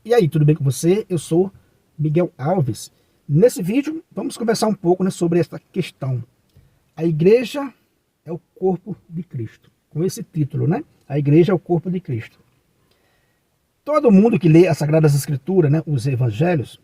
E aí, tudo bem com você? Eu sou Miguel Alves. Nesse vídeo, vamos conversar um pouco, né, sobre essa questão. A igreja é o corpo de Cristo. Com esse título, né? A igreja é o corpo de Cristo. Todo mundo que lê as Sagradas Escrituras, né, os evangelhos,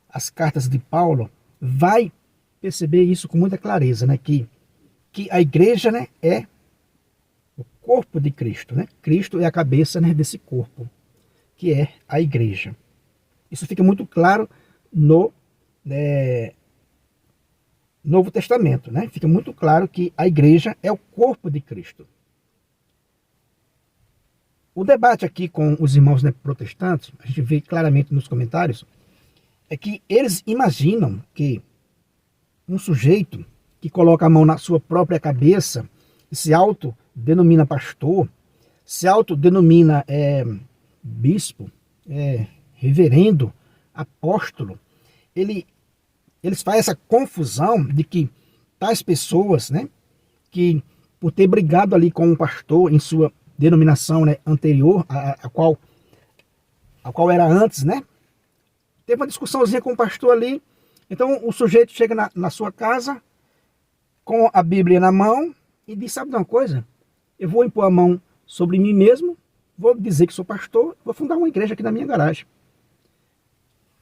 as cartas de Paulo, vai perceber isso com muita clareza, né? Que a igreja, né, é o corpo de Cristo, né? Cristo é a cabeça, né, desse corpo, que é a igreja. Isso fica muito claro no Novo Testamento, né? Fica muito claro que a igreja é o corpo de Cristo. O debate aqui com os irmãos, né, protestantes, a gente vê claramente nos comentários, é que eles imaginam que um sujeito que coloca a mão na sua própria cabeça e se autodenomina pastor, se autodenomina bispo, reverendo, apóstolo, eles fazem essa confusão de que tais pessoas, né, que por ter brigado ali com um pastor em sua denominação, né, anterior, a qual era antes, né, teve uma discussãozinha com o pastor ali, então o sujeito chega na sua casa com a Bíblia na mão e diz, sabe de uma coisa? Eu vou impor a mão sobre mim mesmo, vou dizer que sou pastor, vou fundar uma igreja aqui na minha garagem.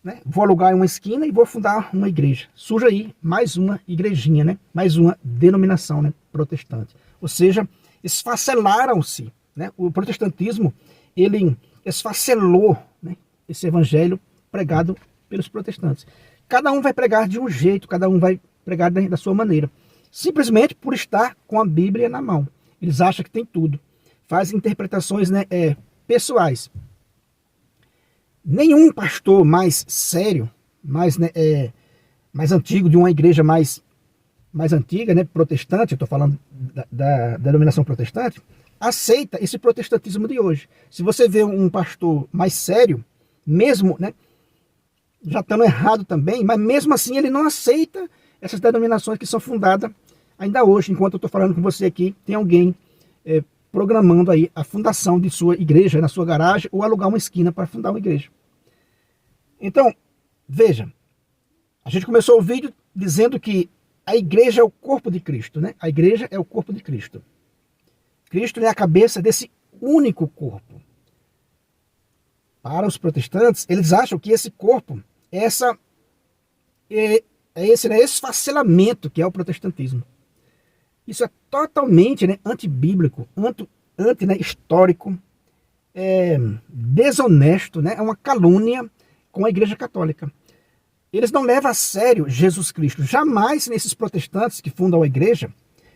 Né? Vou alugar uma esquina e vou fundar uma igreja. Surge aí mais uma igrejinha, né? Mais uma denominação, né, protestante. Ou seja, esfacelaram-se. Né? O protestantismo, ele esfacelou, né, esse evangelho pregado pelos protestantes. Cada um vai pregar de um jeito, cada um vai pregar da sua maneira. Simplesmente por estar com a Bíblia na mão. Eles acham que tem tudo. Fazem interpretações, né, pessoais. Nenhum pastor mais sério, mais antigo, de uma igreja mais antiga, né, protestante, eu estou falando da denominação protestante, aceita esse protestantismo de hoje. Se você vê um pastor mais sério, mesmo, né, já estando errado também, mas mesmo assim ele não aceita essas denominações que são fundadas ainda hoje. Enquanto eu estou falando com você aqui, tem alguém programando aí a fundação de sua igreja na sua garagem ou alugar uma esquina para fundar uma igreja. Então, veja, a gente começou o vídeo dizendo que a igreja é o corpo de Cristo, né? A igreja é o corpo de Cristo. Cristo é a cabeça desse único corpo. Para os protestantes, eles acham que esse corpo é esse esfacelamento que é o protestantismo. Isso é totalmente, né, antibíblico, né, histórico, desonesto, né, é uma calúnia com a Igreja Católica. Eles não levam a sério Jesus Cristo. Jamais nesses protestantes que fundam a igreja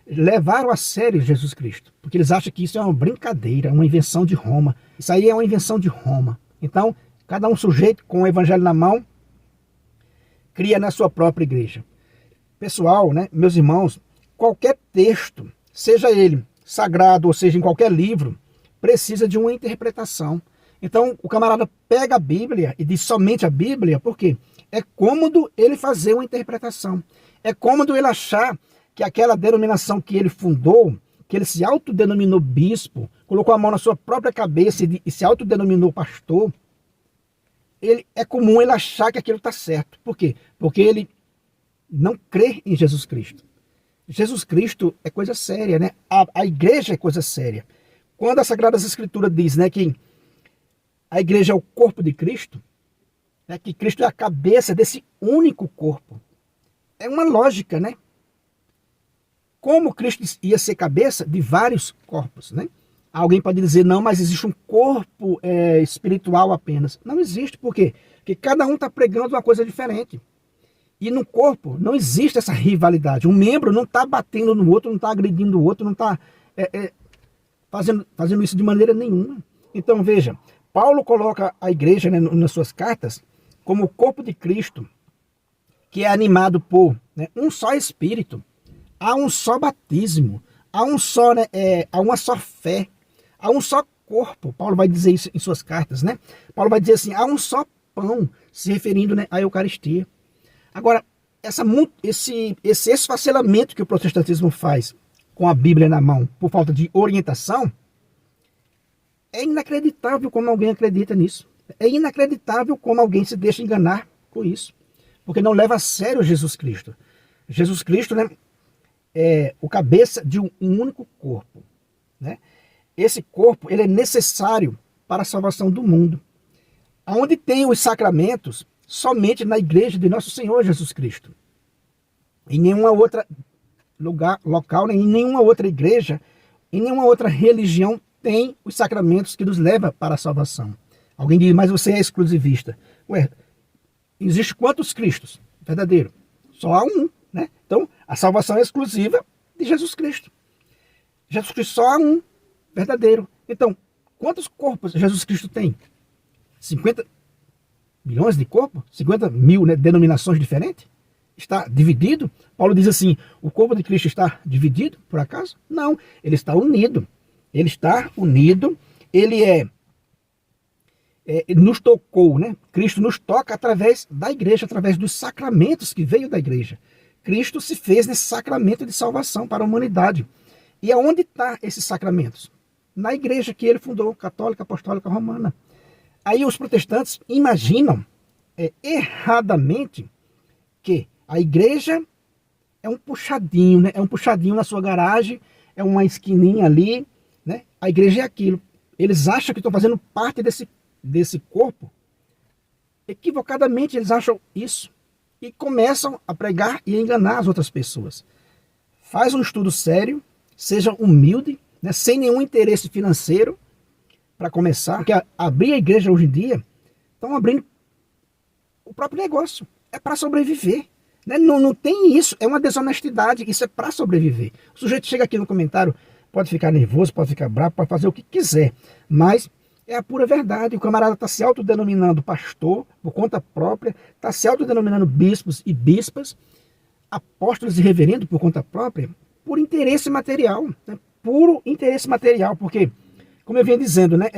levaram a sério Jesus Cristo, porque eles acham que isso é uma brincadeira, uma invenção de Roma. Isso aí é uma invenção de Roma. Então, cada um sujeito com o evangelho na mão cria na sua própria igreja. Pessoal, né, meus irmãos, qualquer texto, seja ele sagrado ou seja em qualquer livro, precisa de uma interpretação. Então o camarada pega a Bíblia e diz somente a Bíblia, porque é cômodo ele fazer uma interpretação. É cômodo ele achar que aquela denominação que ele fundou, que ele se autodenominou bispo, colocou a mão na sua própria cabeça e se autodenominou pastor, é comum ele achar que aquilo está certo. Por quê? Porque ele não crê em Jesus Cristo. Jesus Cristo é coisa séria, né? A igreja é coisa séria. Quando as Sagradas Escrituras diz, né, que a igreja é o corpo de Cristo, né, que Cristo é a cabeça desse único corpo, é uma lógica, né? Como Cristo ia ser cabeça de vários corpos, né? Alguém pode dizer, não, mas existe um corpo espiritual apenas. Não existe, por quê? Porque cada um está pregando uma coisa diferente. E no corpo não existe essa rivalidade. Um membro não está batendo no outro, não está agredindo o outro, não está fazendo isso de maneira nenhuma. Então veja, Paulo coloca a igreja, né, nas suas cartas como o corpo de Cristo, que é animado por, né, um só Espírito, há um só batismo, há um só, né, há uma só fé, há um só corpo. Paulo vai dizer isso em suas cartas, né? Paulo vai dizer assim, há um só pão, se referindo, né, à Eucaristia. Agora, esse esfacelamento que o protestantismo faz com a Bíblia na mão, por falta de orientação, é inacreditável como alguém acredita nisso. É inacreditável como alguém se deixa enganar com isso, porque não leva a sério Jesus Cristo. Jesus Cristo, né, é o cabeça de um único corpo, né? Esse corpo, ele é necessário para a salvação do mundo. Onde tem os sacramentos, somente na igreja de nosso Senhor Jesus Cristo. Em nenhuma outra local, nem em nenhuma outra igreja, em nenhuma outra religião tem os sacramentos que nos levam para a salvação. Alguém diz, mas você é exclusivista. Ué, existe quantos Cristos? Verdadeiro. Só há um, né? Então, a salvação é exclusiva de Jesus Cristo. Jesus Cristo só há um, verdadeiro. Então, quantos corpos Jesus Cristo tem? 50 milhões de corpos? 50 mil, né, denominações diferentes? Está dividido? Paulo diz assim, o corpo de Cristo está dividido, por acaso? Não, ele está unido. Ele está unido, ele nos tocou, né? Cristo nos toca através da igreja, através dos sacramentos que veio da igreja. Cristo se fez nesse sacramento de salvação para a humanidade. E aonde estão esses sacramentos? Na igreja que ele fundou, católica, apostólica, romana. Aí os protestantes imaginam erradamente que a igreja é um puxadinho, né? É um puxadinho na sua garagem, é uma esquininha ali, né? A igreja é aquilo. Eles acham que estão fazendo parte desse corpo. Equivocadamente eles acham isso e começam a pregar e a enganar as outras pessoas. Faz um estudo sério, seja humilde, né? Sem nenhum interesse financeiro, para começar. Porque abrir a igreja hoje em dia, estão abrindo o próprio negócio. É para sobreviver. Né? Não tem isso, é uma desonestidade, isso é para sobreviver. O sujeito chega aqui no comentário, pode ficar nervoso, pode ficar bravo, pode fazer o que quiser, mas é a pura verdade. O camarada está se autodenominando pastor, por conta própria, está se autodenominando bispos e bispas, apóstolos e reverendos por conta própria, por interesse material, né? Puro interesse material, porque, como eu venho dizendo, né,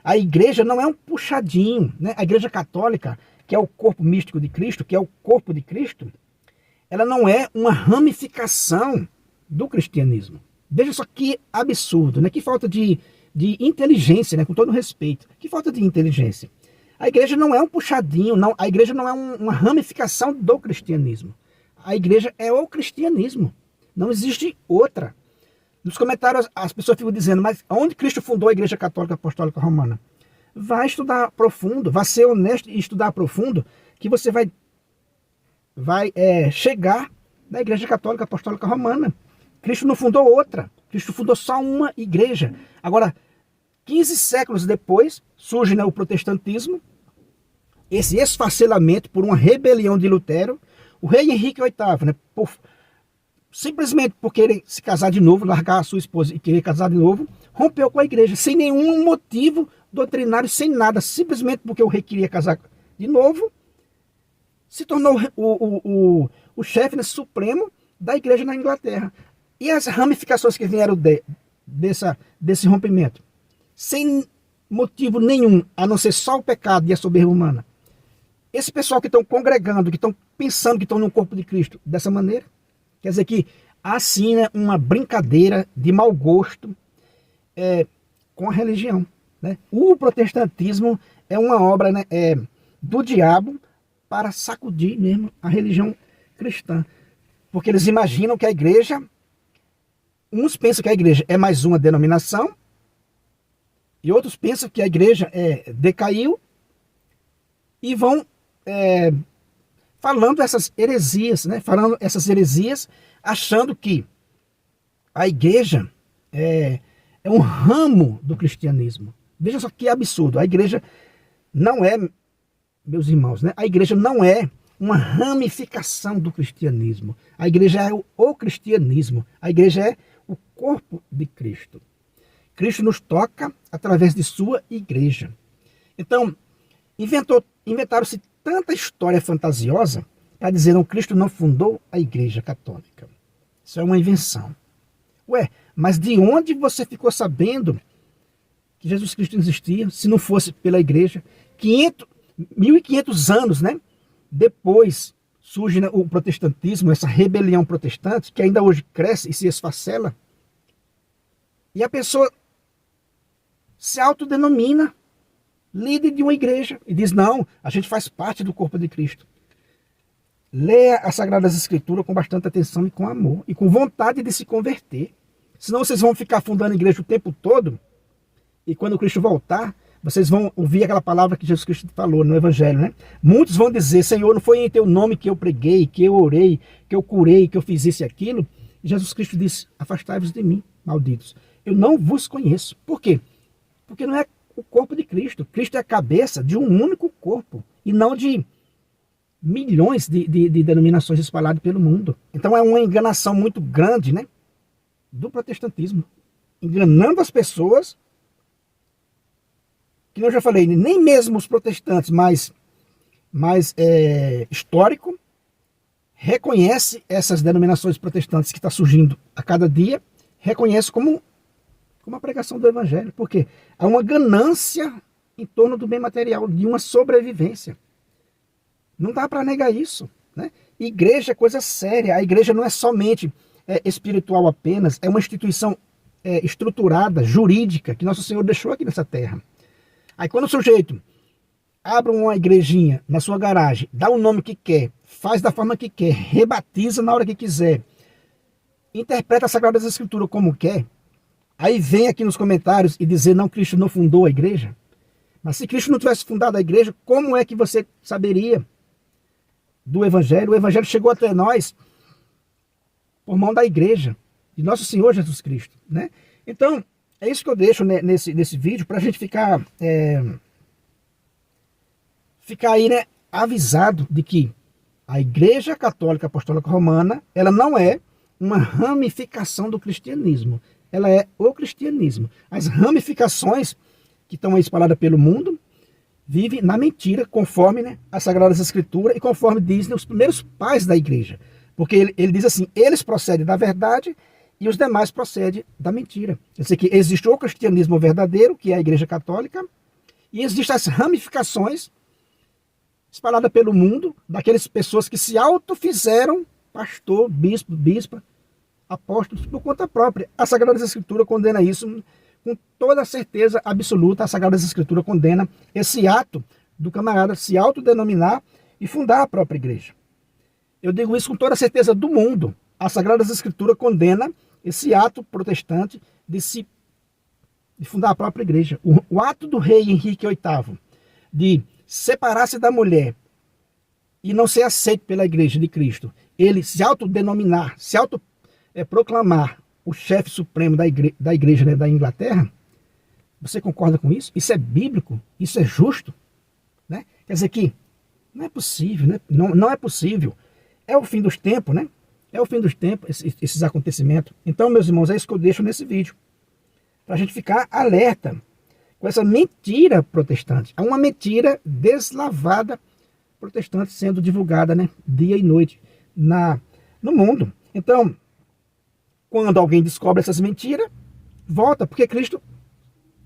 a igreja não é um puxadinho, né? A igreja católica, que é o corpo místico de Cristo, que é o corpo de Cristo, ela não é uma ramificação do cristianismo. Veja só que absurdo, né? Que falta de inteligência, né? Com todo respeito. Que falta de inteligência. A igreja não é um puxadinho, não. A igreja não é uma ramificação do cristianismo. A igreja é o cristianismo. Não existe outra. Nos comentários as pessoas ficam dizendo, mas onde Cristo fundou a igreja católica apostólica romana? Vai estudar profundo, vai ser honesto e estudar profundo, que você vai chegar na igreja católica apostólica romana. Cristo não fundou outra, Cristo fundou só uma igreja. Agora, 15 séculos depois, surge, né, o protestantismo, esse esfacelamento por uma rebelião de Lutero. O rei Henrique VIII, né, simplesmente por querer se casar de novo, largar a sua esposa e querer casar de novo, rompeu com a igreja, sem nenhum motivo doutrinário, sem nada, simplesmente porque o rei queria casar de novo, se tornou o chefe, né, supremo da igreja na Inglaterra. E as ramificações que vieram desse rompimento? Sem motivo nenhum, a não ser só o pecado e a soberba humana. Esse pessoal que estão congregando, que estão pensando que estão no corpo de Cristo dessa maneira, quer dizer que há sim, né, uma brincadeira de mau gosto com a religião. Né? O protestantismo é uma obra, né, do diabo para sacudir mesmo a religião cristã. Porque eles imaginam que a igreja, uns pensam que a igreja é mais uma denominação, e outros pensam que a igreja decaiu, e vão falando essas heresias, né? Falando essas heresias, achando que a igreja é um ramo do cristianismo. Veja só que absurdo. A igreja não é, meus irmãos, né? A igreja não é uma ramificação do cristianismo. A igreja é o cristianismo. A igreja é o corpo de Cristo. Cristo nos toca através de sua igreja. Então, inventaram-se tanta história fantasiosa para dizer que Cristo não fundou a igreja católica. Isso é uma invenção. Ué, mas de onde você ficou sabendo que Jesus Cristo existia, se não fosse pela igreja? 1500 anos, né? Depois surge, né, o protestantismo, essa rebelião protestante, que ainda hoje cresce e se esfacela. E a pessoa se autodenomina líder de uma igreja, e diz, não, a gente faz parte do corpo de Cristo. Leia as Sagradas Escrituras com bastante atenção e com amor, e com vontade de se converter. Senão vocês vão ficar fundando a igreja o tempo todo, e quando Cristo voltar, vocês vão ouvir aquela palavra que Jesus Cristo falou no Evangelho, né? Muitos vão dizer, Senhor, não foi em teu nome que eu preguei, que eu orei, que eu curei, que eu fiz isso e aquilo. E Jesus Cristo disse, afastai-vos de mim, malditos. Eu não vos conheço. Por quê? Porque não é o corpo de Cristo. Cristo é a cabeça de um único corpo, e não de milhões de denominações espalhadas pelo mundo. Então é uma enganação muito grande, né, do protestantismo. Enganando as pessoas, que eu já falei, nem mesmo os protestantes mais histórico reconhece essas denominações protestantes que estão surgindo a cada dia, reconhece como a pregação do Evangelho. Porque há uma ganância em torno do bem material, de uma sobrevivência. Não dá para negar isso, né? Igreja é coisa séria. A igreja não é somente espiritual apenas, é uma instituição estruturada, jurídica, que Nosso Senhor deixou aqui nessa terra. Aí quando o sujeito abre uma igrejinha na sua garagem, dá o nome que quer, faz da forma que quer, rebatiza na hora que quiser, interpreta as Sagradas Escrituras como quer, aí vem aqui nos comentários e dizer, não, Cristo não fundou a igreja. Mas se Cristo não tivesse fundado a igreja, como é que você saberia do Evangelho? O Evangelho chegou até nós por mão da igreja, de Nosso Senhor Jesus Cristo, né? Então, é isso que eu deixo nesse vídeo, para a gente ficar aí, né, avisado de que a Igreja Católica Apostólica Romana, ela não é uma ramificação do cristianismo, ela é o cristianismo. As ramificações que estão aí espalhadas pelo mundo vivem na mentira, conforme, né, as Sagradas Escrituras e conforme dizem os primeiros pais da igreja. Porque ele diz assim, eles procedem da verdade e os demais procedem da mentira. Quer dizer que existe o cristianismo verdadeiro, que é a Igreja Católica, e existem as ramificações espalhadas pelo mundo, daquelas pessoas que se autofizeram pastor, bispa, apóstolos, por conta própria. A Sagrada Escritura condena isso com toda certeza absoluta. A Sagrada Escritura condena esse ato do camarada se autodenominar e fundar a própria igreja. Eu digo isso com toda a certeza do mundo. A Sagrada Escritura condena esse ato protestante de fundar a própria igreja. O ato do rei Henrique VIII de separar-se da mulher e não ser aceito pela igreja de Cristo, ele se autodenominar, se autoproclamar o chefe supremo da igreja, né, da Inglaterra, você concorda com isso? Isso é bíblico? Isso é justo? Né? Quer dizer que não é possível, né? Não é possível. É o fim dos tempos, né? É o fim dos tempos, esses acontecimentos. Então, meus irmãos, é isso que eu deixo nesse vídeo. Para a gente ficar alerta com essa mentira protestante. Há uma mentira deslavada protestante sendo divulgada, né, dia e noite no mundo. Então, quando alguém descobre essas mentiras, volta, porque Cristo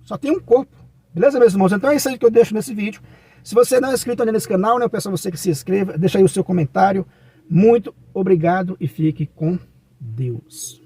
só tem um corpo. Beleza, meus irmãos? Então é isso aí que eu deixo nesse vídeo. Se você não é inscrito ainda nesse canal, né, eu peço a você que se inscreva, deixa aí o seu comentário. Muito obrigado e fique com Deus.